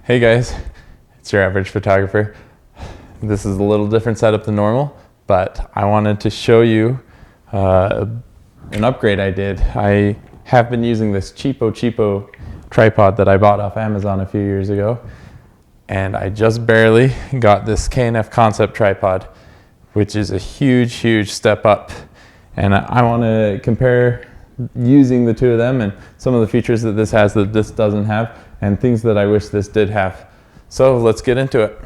Hey guys, it's your average photographer. This is a little different setup than normal, but I wanted to show you an upgrade I did. I have been using this cheapo tripod that I bought off Amazon a few years ago, and I just barely got this K&F Concept tripod, which is a huge step up. And I want to compare using the two of them and some of the features that this has that this doesn't have, and things that I wish this did have. So let's get into it.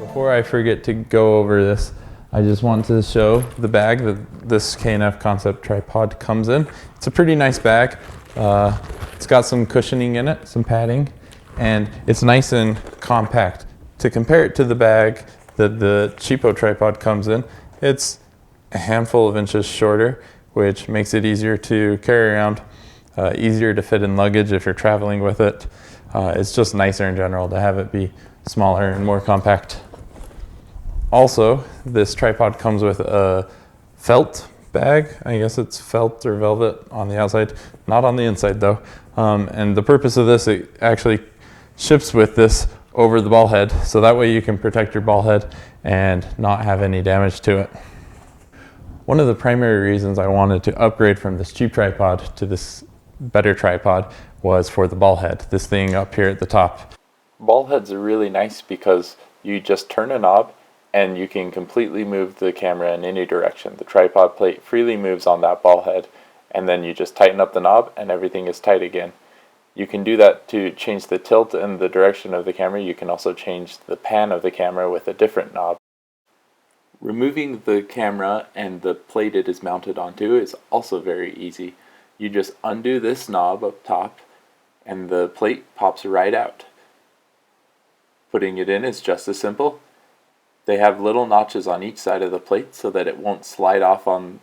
Before I forget to go over this, I just want to show the bag that this K&F Concept tripod comes in. It's a pretty nice bag. It's got some cushioning in it, some padding, and it's nice and compact. To compare it to the bag that the cheapo tripod comes in, it's a handful of inches shorter, which makes it easier to carry around, easier to fit in luggage if you're traveling with it. It's just nicer in general to have it be smaller and more compact. Also, this tripod comes with a felt bag. I guess it's felt or velvet on the outside, not on the inside though. And the purpose of this, it actually ships with this over the ball head, so that way you can protect your ball head and not have any damage to it. One of the primary reasons I wanted to upgrade from this cheap tripod to this better tripod was for the ball head, this thing up here at the top. Ball heads are really nice because you just turn a knob and you can completely move the camera in any direction. The tripod plate freely moves on that ball head, and then you just tighten up the knob and everything is tight again. You can do that to change the tilt and the direction of the camera. You can also change the pan of the camera with a different knob. Removing the camera and the plate it is mounted onto is also very easy. You just undo this knob up top and the plate pops right out. Putting it in is just as simple. They have little notches on each side of the plate so that it won't slide off and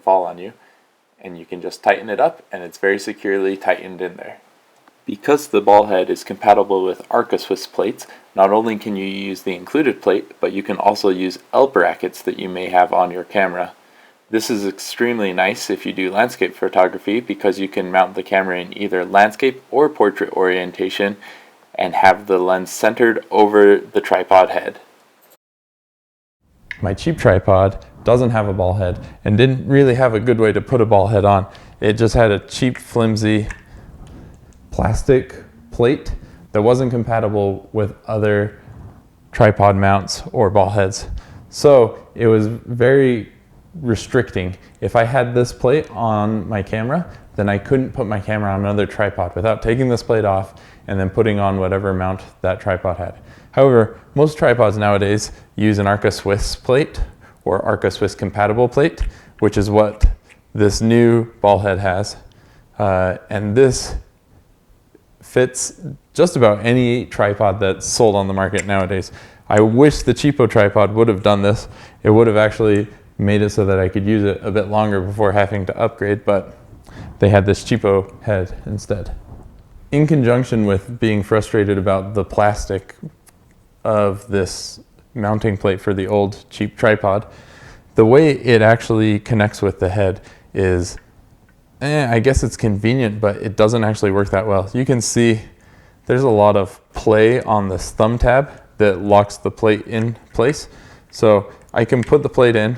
fall on you. And you can just tighten it up and it's very securely tightened in there. Because the ball head is compatible with arca-swiss plates, not only can you use the included plate, but you can also use L brackets that you may have on your camera. This is extremely nice if you do landscape photography because you can mount the camera in either landscape or portrait orientation and have the lens centered over the tripod head. My cheap tripod doesn't have a ball head and didn't really have a good way to put a ball head on. It just had a cheap, flimsy plastic plate that wasn't compatible with other tripod mounts or ball heads. So it was very restricting. If I had this plate on my camera, then I couldn't put my camera on another tripod without taking this plate off and then putting on whatever mount that tripod had. However, most tripods nowadays use an arca-swiss plate or arca-swiss compatible plate, which is what this new ball head has. And this fits just about any tripod that's sold on the market nowadays. I wish the cheapo tripod would have done this. It would have actually made it so that I could use it a bit longer before having to upgrade, but they had this cheapo head instead. In conjunction with being frustrated about the plastic of this mounting plate for the old cheap tripod, the way it actually connects with the head is I guess it's convenient, but it doesn't actually work that well. You can see there's a lot of play on this thumb tab that locks the plate in place. So I can put the plate in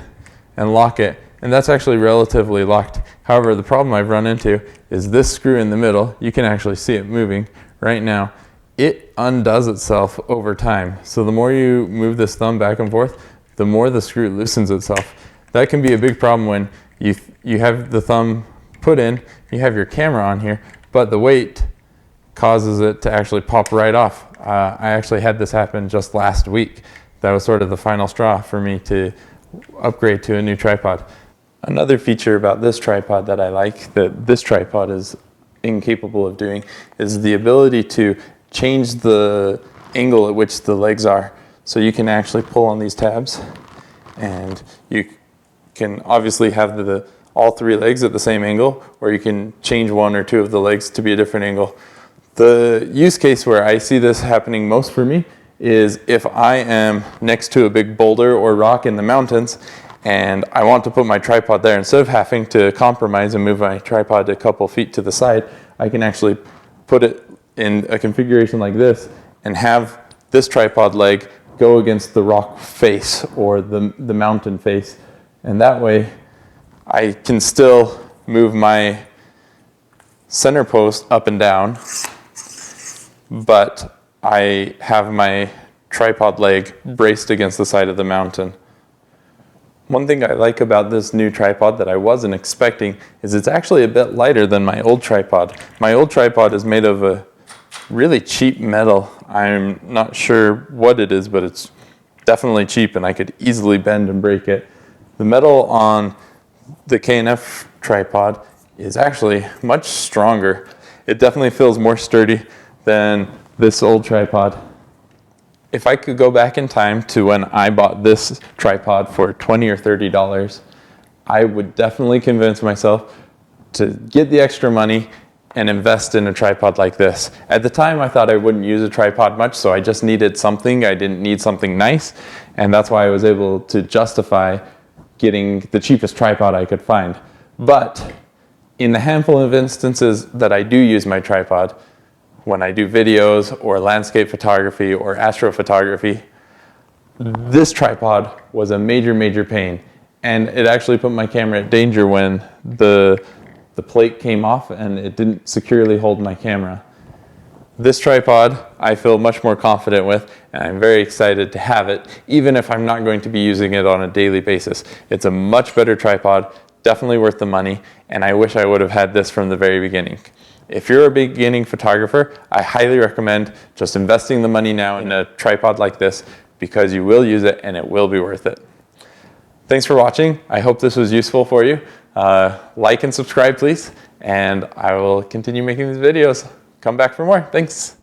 and lock it, and that's actually relatively locked. However, the problem I've run into is this screw in the middle. You can actually see it moving right now. It undoes itself over time. So the more you move this thumb back and forth, the more the screw loosens itself. That can be a big problem when you have the thumb put in, you have your camera on here, but the weight causes it to actually pop right off. I actually had this happen just last week. That was sort of the final straw for me to upgrade to a new tripod. Another feature about this tripod that I like, that this tripod is incapable of doing, is the ability to change the angle at which the legs are. So you can actually pull on these tabs and you can obviously have all three legs at the same angle, or you can change one or two of the legs to be a different angle. The use case where I see this happening most for me is if I am next to a big boulder or rock in the mountains and I want to put my tripod there. Instead of having to compromise and move my tripod a couple feet to the side, I can actually put it in a configuration like this and have this tripod leg go against the rock face or the mountain face. And that way I can still move my center post up and down, but I have my tripod leg braced against the side of the mountain. One thing I like about this new tripod that I wasn't expecting is it's actually a bit lighter than my old tripod. My old tripod is made of a really cheap metal. I'm not sure what it is, but it's definitely cheap and I could easily bend and break it. The metal on the K&F tripod is actually much stronger. It definitely feels more sturdy than this old tripod. If I could go back in time to when I bought this tripod for $20 or $30, I would definitely convince myself to get the extra money and invest in a tripod like this. At the time, I thought I wouldn't use a tripod much, so I just needed something. I didn't need something nice, and that's why I was able to justify getting the cheapest tripod I could find. But in the handful of instances that I do use my tripod, when I do videos or landscape photography or astrophotography, this tripod was a major pain. And it actually put my camera at danger when the plate came off and it didn't securely hold my camera. This tripod I feel much more confident with, and I'm very excited to have it, even if I'm not going to be using it on a daily basis. It's a much better tripod, definitely worth the money, and I wish I would have had this from the very beginning. If you're a beginning photographer, I highly recommend just investing the money now in a tripod like this, because you will use it and it will be worth it. Thanks for watching. I hope this was useful for you. Like and subscribe, please, and I will continue making these videos. Come back for more. Thanks.